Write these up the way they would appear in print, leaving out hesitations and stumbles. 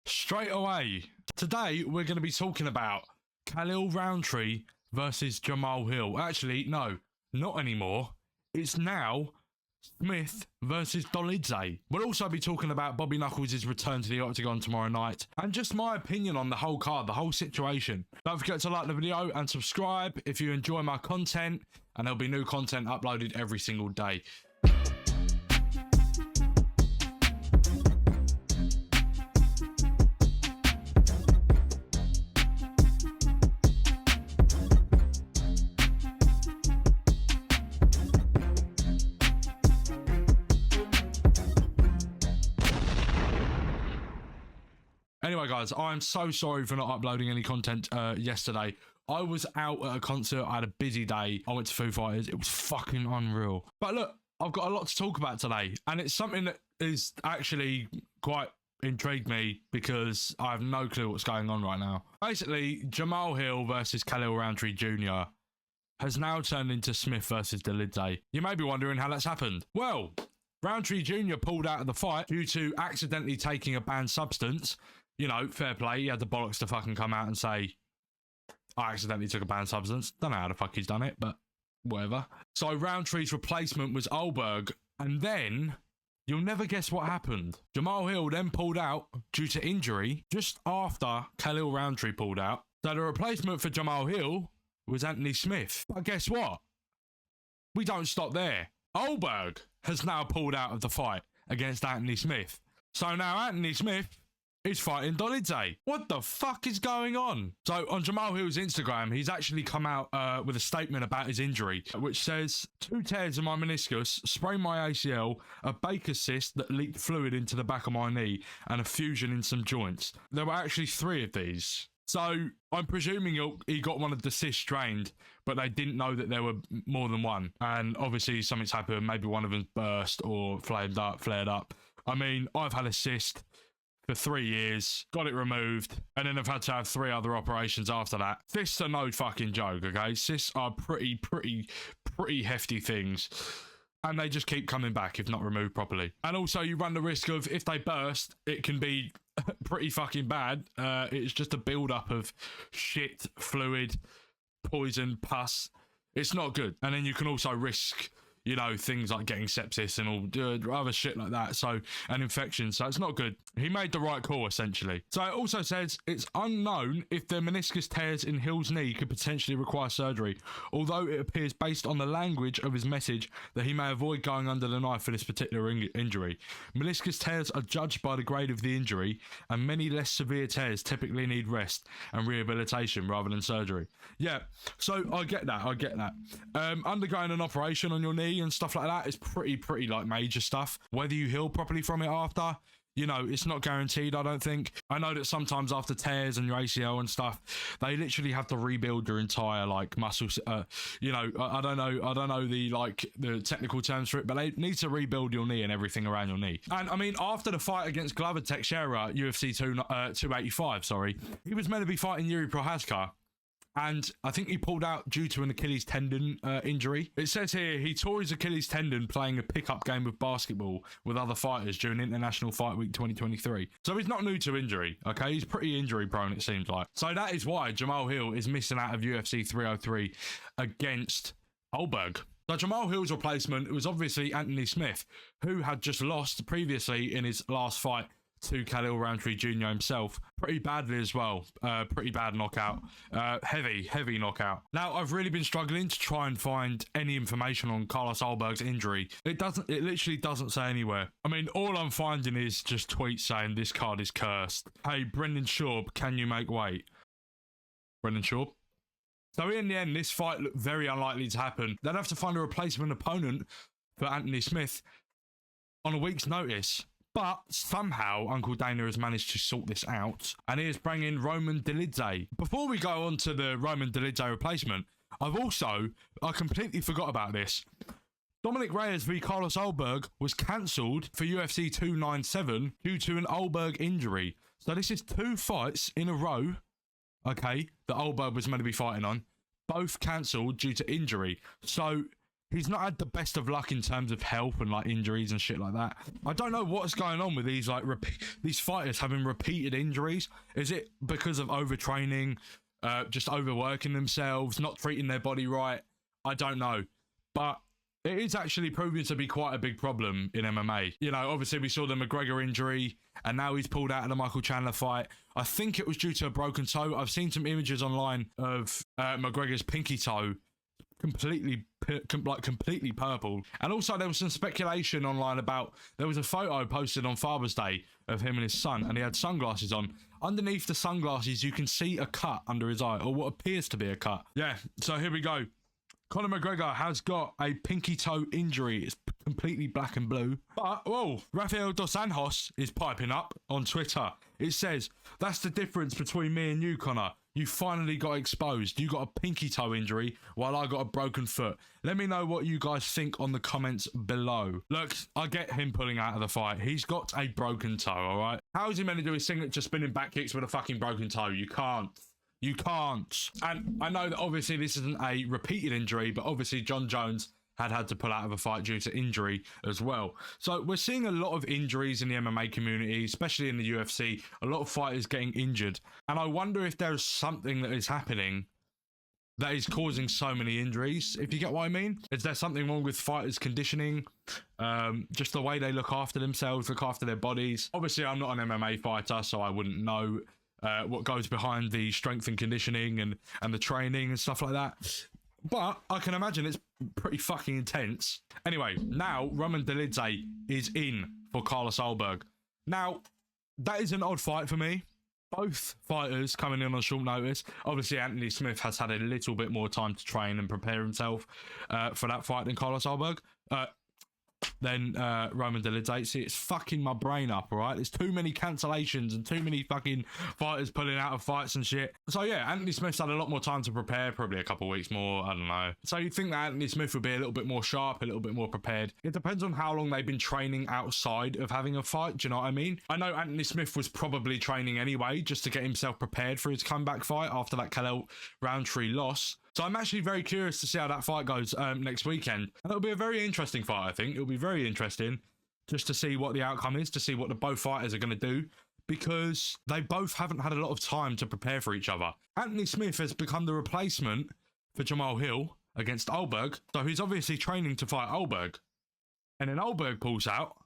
straight away. Today, we're going to be talking about Khalil Rountree versus Jamal Hill. Actually, no, not anymore. It's now Smith versus Dolidze. We'll also be talking about Bobby Knuckles' return to the Octagon tomorrow night, and just my opinion on the whole card, the whole situation. Don't forget to like the video and subscribe if you enjoy my content, and there'll be new content uploaded every single day. Anyway, guys, I'm so sorry for not uploading any content yesterday. I was out at a concert. I had a busy day. I went to Foo Fighters. It was fucking unreal. But look, I've got a lot to talk about today, and it's something that is actually quite intrigued me because I have no clue what's going on right now. Basically, Jamal Hill versus Khalil Rountree Jr. has now turned into Smith versus Dolidze. You may be wondering how that's happened. Well, Rountree Jr. pulled out of the fight due to accidentally taking a banned substance. You know, fair play. He had the bollocks to fucking come out and say, I accidentally took a banned substance. Don't know how the fuck he's done it, but whatever. So Rountree's replacement was Oldberg. And then, you'll never guess what happened. Jamal Hill then pulled out due to injury just after Khalil Rountree pulled out. So the replacement for Jamal Hill was Anthony Smith. But guess what? We don't stop there. Oldberg has now pulled out of the fight against Anthony Smith. So now Anthony Smith is fighting Dolidze. What the fuck is going on? So on Jamal Hill's Instagram, he's actually come out with a statement about his injury, which says, 2 tears in my meniscus, sprained my ACL, a Baker cyst that leaked fluid into the back of my knee, and a fusion in some joints. There were actually 3 of these. So I'm presuming he got one of the cysts drained, but they didn't know that there were more than one. And obviously something's happened. Maybe one of them burst or flared up. I mean, I've had a cyst for 3 years, got it removed, and then I've had to have 3 other operations after that. Cysts are no fucking joke, okay? Cysts are pretty hefty things, and they just keep coming back if not removed properly. And also, you run the risk of, if they burst, it can be pretty fucking bad. It's just a build-up of shit, fluid, poison, pus. It's not good. And then you can also risk, you know, things like getting sepsis and all other shit like that, so, and infections, so it's not good. He made the right call, essentially. So it also says it's unknown if the meniscus tears in Hill's knee could potentially require surgery, although it appears based on the language of his message that he may avoid going under the knife for this particular injury. Meniscus tears are judged by the grade of the injury, and many less severe tears typically need rest and rehabilitation rather than surgery. Yeah, so I get that. Undergoing an operation on your knee and stuff like that is pretty like major stuff. Whether you heal properly from it after, you know, it's not guaranteed, I don't think. I know that sometimes after tears and your ACL and stuff, they literally have to rebuild your entire like muscles. You know, I don't know the technical terms for it, but they need to rebuild your knee and everything around your knee. And I mean, after the fight against Glover Teixeira, UFC 285, he was meant to be fighting Yuri Prochazka, and I think he pulled out due to an Achilles tendon injury. It says here he tore his Achilles tendon playing a pickup game of basketball with other fighters during International Fight Week 2023. So he's not new to injury, okay? He's pretty injury prone, it seems like. So that is why Jamal Hill is missing out of UFC 303 against Oldberg. So Jamal Hill's replacement was obviously Anthony Smith, who had just lost previously in his last fight to Khalil Rountree Jr. himself, pretty badly as well. Pretty bad knockout, heavy knockout. Now, I've really been struggling to try and find any information on Carlos Oldberg's injury. It literally doesn't say anywhere. I mean, all I'm finding is just tweets saying this card is cursed. Hey, Brendan Schaub, can you make weight? Brendan Schaub? So in the end, this fight looked very unlikely to happen. They'd have to find a replacement opponent for Anthony Smith on a week's notice. But somehow Uncle Dana has managed to sort this out, and he is bringing Roman Dolidze. Before we go on to the Roman Dolidze replacement, I completely forgot about this. Dominic Reyes v Carlos Oldberg was cancelled for UFC 297 due to an Oldberg injury. So this is 2 fights in a row, okay, that Oldberg was meant to be fighting on, both cancelled due to injury. So he's not had the best of luck in terms of health and like injuries and shit like that. I don't know what's going on with these like these fighters having repeated injuries. Is it because of overtraining, just overworking themselves, not treating their body right? I don't know, but it is actually proving to be quite a big problem in MMA. You know, obviously we saw the McGregor injury and now he's pulled out of the Michael Chandler fight. I think it was due to a broken toe. I've seen some images online of McGregor's pinky toe completely purple. And also there was some speculation online about, there was a photo posted on Father's Day of him and his son, and he had sunglasses on. Underneath the sunglasses, you can see a cut under his eye, or what appears to be a cut. Yeah, so here we go. Conor McGregor has got a pinky toe injury. It's completely black and blue. But, whoa, Rafael Dos Anjos is piping up on Twitter. It says, that's the difference between me and you, Conor. You finally got exposed. You got a pinky toe injury while I got a broken foot. Let me know what you guys think on the comments below. Look, I get him pulling out of the fight. He's got a broken toe, all right? How is he meant to do his signature spinning back kicks with a fucking broken toe? You can't. You can't. And I know that obviously this isn't a repeated injury, but obviously John Jones had to pull out of a fight due to injury as well. So we're seeing a lot of injuries in the MMA community, especially in the UFC, a lot of fighters getting injured. And I wonder if there's something that is happening that is causing so many injuries, if you get what I mean. Is there something wrong with fighters' conditioning? Just the way they look after themselves, look after their bodies. Obviously, I'm not an MMA fighter, so I wouldn't know what goes behind the strength and conditioning and the training and stuff like that. But I can imagine it's pretty fucking intense. Anyway, now Roman Dolidze is in for Carlos Ulberg. Now, that is an odd fight for me. Both fighters coming in on short notice. Obviously, Anthony Smith has had a little bit more time to train and prepare himself for that fight than Carlos Ulberg. Then Roman Dolidze. See, it's fucking my brain up, all right? There's too many cancellations and too many fucking fighters pulling out of fights and shit. So yeah, Anthony Smith's had a lot more time to prepare, probably a couple of weeks more, I don't know. So you'd think that Anthony Smith would be a little bit more sharp, a little bit more prepared. It depends on how long they've been training outside of having a fight, do you know what I mean? I know Anthony Smith was probably training anyway, just to get himself prepared for his comeback fight after that Khalil Roundtree loss. So I'm actually very curious to see how that fight goes next weekend. And it'll be a very interesting fight, I think. It'll be very interesting just to see what the outcome is, to see what the both fighters are going to do, because they both haven't had a lot of time to prepare for each other. Anthony Smith has become the replacement for Jamal Hill against Ulberg, so he's obviously training to fight Ulberg. And then Ulberg pulls out,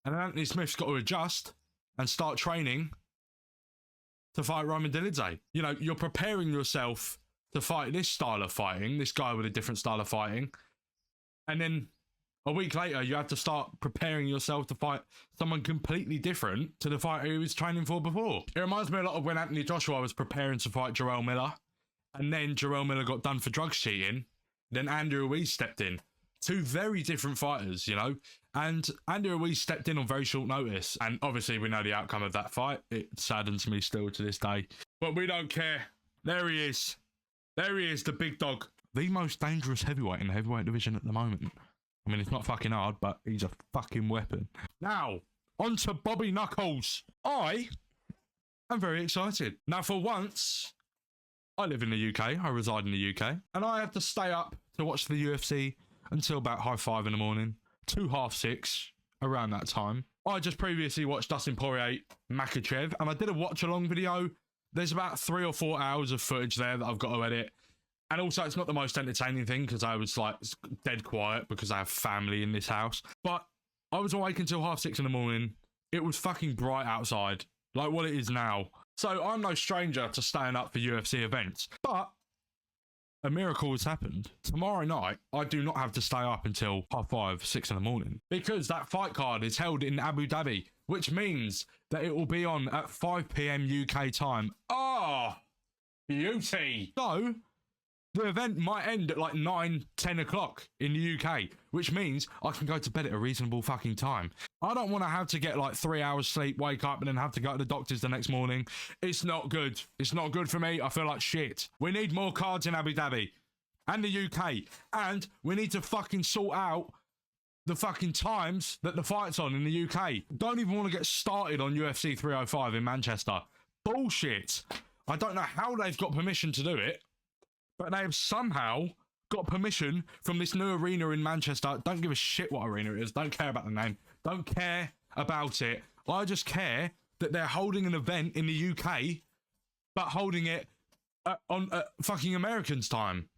and then Anthony Smith's got to adjust and start training to fight Roman Dolidze. You know, you're preparing yourself to fight this style of fighting, this guy with a different style of fighting, and then a week later you have to start preparing yourself to fight someone completely different to the fighter he was training for before. It reminds me a lot of when Anthony Joshua was preparing to fight Jarrell Miller, and then Jarrell Miller got done for drugs cheating, then Andy Ruiz stepped in. Two very different fighters, you know, and Andy Ruiz stepped in on very short notice, and obviously we know the outcome of that fight. It saddens me still to this day, but we don't care. There he is. There he is, the big dog. The most dangerous heavyweight in the heavyweight division at the moment. I mean, it's not fucking hard, but he's a fucking weapon. Now, on to Bobby Knuckles. I am very excited. Now, for once, I live in the UK. I reside in the UK. And I have to stay up to watch the UFC until about 5:30 in the morning. To 6:30, around that time. I just previously watched Dustin Poirier, Makhachev, and I did a watch-along video. There's about 3 or 4 hours of footage there that I've got to edit. And also, it's not the most entertaining thing because I was like dead quiet because I have family in this house. But I was awake until 6:30 in the morning. It was fucking bright outside, like what it is now. So I'm no stranger to staying up for UFC events. But a miracle has happened. Tomorrow night, I do not have to stay up until 5:30, 6 in the morning, because that fight card is held in Abu Dhabi, which means that it will be on at 5 p.m. UK time. Oh, beauty. So the event might end at like 9, 10 o'clock in the UK, which means I can go to bed at a reasonable fucking time. I don't want to have to get like 3 hours sleep, wake up, and then have to go to the doctors the next morning. It's not good. It's not good for me. I feel like shit. We need more cards in Abu Dhabi and the UK. And we need to fucking sort out the fucking times that the fight's on in the UK. Don't even want to get started on UFC 305 in Manchester. Bullshit. I don't know how they've got permission to do it, but they have somehow got permission from this new arena in Manchester. Don't give a shit what arena it is. Don't care about the name. Don't care about it. I just care that they're holding an event in the UK, but holding it on fucking Americans' time.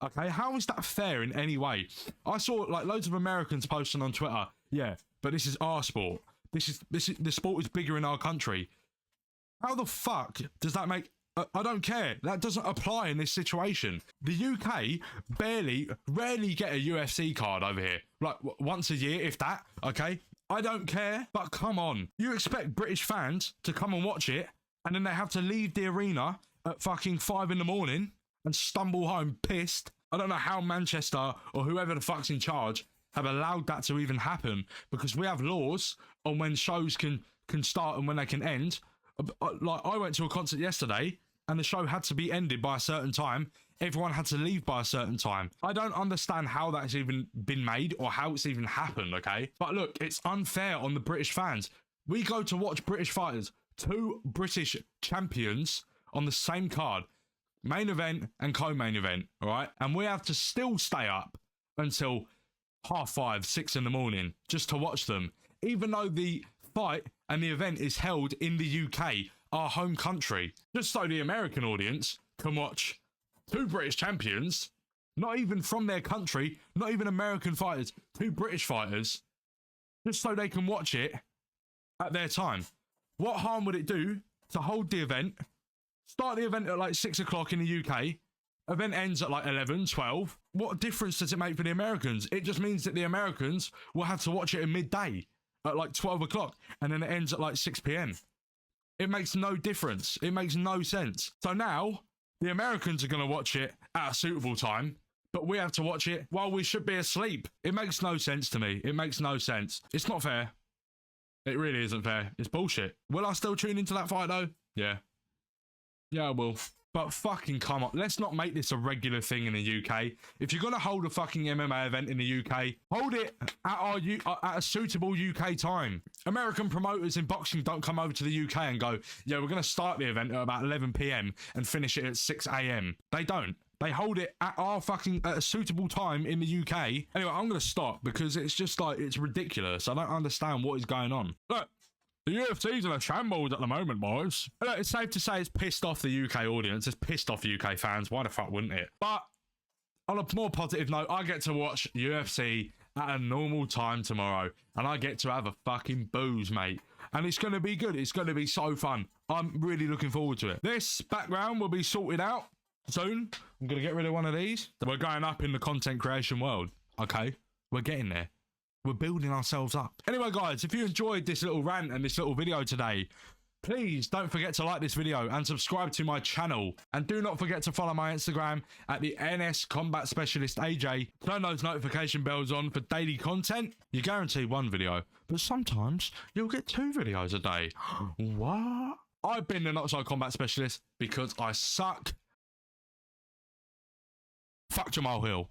Okay, how is that fair in any way? I saw like loads of Americans posting on Twitter. Yeah, but this is our sport. This is the sport is bigger in our country. How the fuck does that make? I don't care. That doesn't apply in this situation. The UK rarely get a UFC card over here. Like once a year, if that. Okay, I don't care. But come on, you expect British fans to come and watch it, and then they have to leave the arena at fucking 5 a.m. and stumble home pissed. I don't know how Manchester or whoever the fuck's in charge have allowed that to even happen, because we have laws on when shows can start and when they can end. Like, I went to a concert yesterday and the show had to be ended by a certain time. Everyone had to leave by a certain time. I don't understand how that's even been made or how it's even happened, okay? But look, it's unfair on the British fans. We go to watch British fighters, 2 British champions on the same card, main event and co-main event, all right? And we have to still stay up until 5:30, 6 a.m. just to watch them, even though the fight and the event is held in the UK, our home country, just so the American audience can watch 2 British champions, not even from their country, not even American fighters, 2 British fighters, just so they can watch it at their time. What harm would it do to hold the event, start the event at like 6 o'clock in the UK, event ends at like 11, 12. What difference does it make for the Americans? It just means that the Americans will have to watch it at midday at like 12 o'clock and then it ends at like 6 p.m. It makes no difference. It makes no sense. So now the Americans are going to watch it at a suitable time, but we have to watch it while we should be asleep. It makes no sense to me. It makes no sense. It's not fair. It really isn't fair. It's bullshit. Will I still tune into that fight though? Yeah. Yeah, I will. But fucking come on. Let's not make this a regular thing in the UK. If you're going to hold a fucking MMA event in the UK, hold it at a suitable UK time. American promoters in boxing don't come over to the UK and go, yeah, we're going to start the event at about 11 p.m. and finish it at 6 a.m. They don't. They hold it at a suitable time in the UK. Anyway, I'm going to stop because it's just like, it's ridiculous. I don't understand what is going on. Look. The UFC's in a shambles at the moment, boys. Look, it's safe to say it's pissed off the UK audience. It's pissed off UK fans. Why the fuck wouldn't it? But on a more positive note, I get to watch UFC at a normal time tomorrow. And I get to have a fucking booze, mate. And it's going to be good. It's going to be so fun. I'm really looking forward to it. This background will be sorted out soon. I'm going to get rid of one of these. We're going up in the content creation world. Okay? We're getting there. We're building ourselves up. Anyway, guys, if you enjoyed this little rant and this little video today, please don't forget to like this video and subscribe to my channel. And do not forget to follow my Instagram at the NS Combat Specialist AJ. Turn those notification bells on for daily content. You're guaranteed 1 video, but sometimes you'll get 2 videos a day. What? I've been the Not So Combat Specialist because I suck. Fuck Jamal Hill.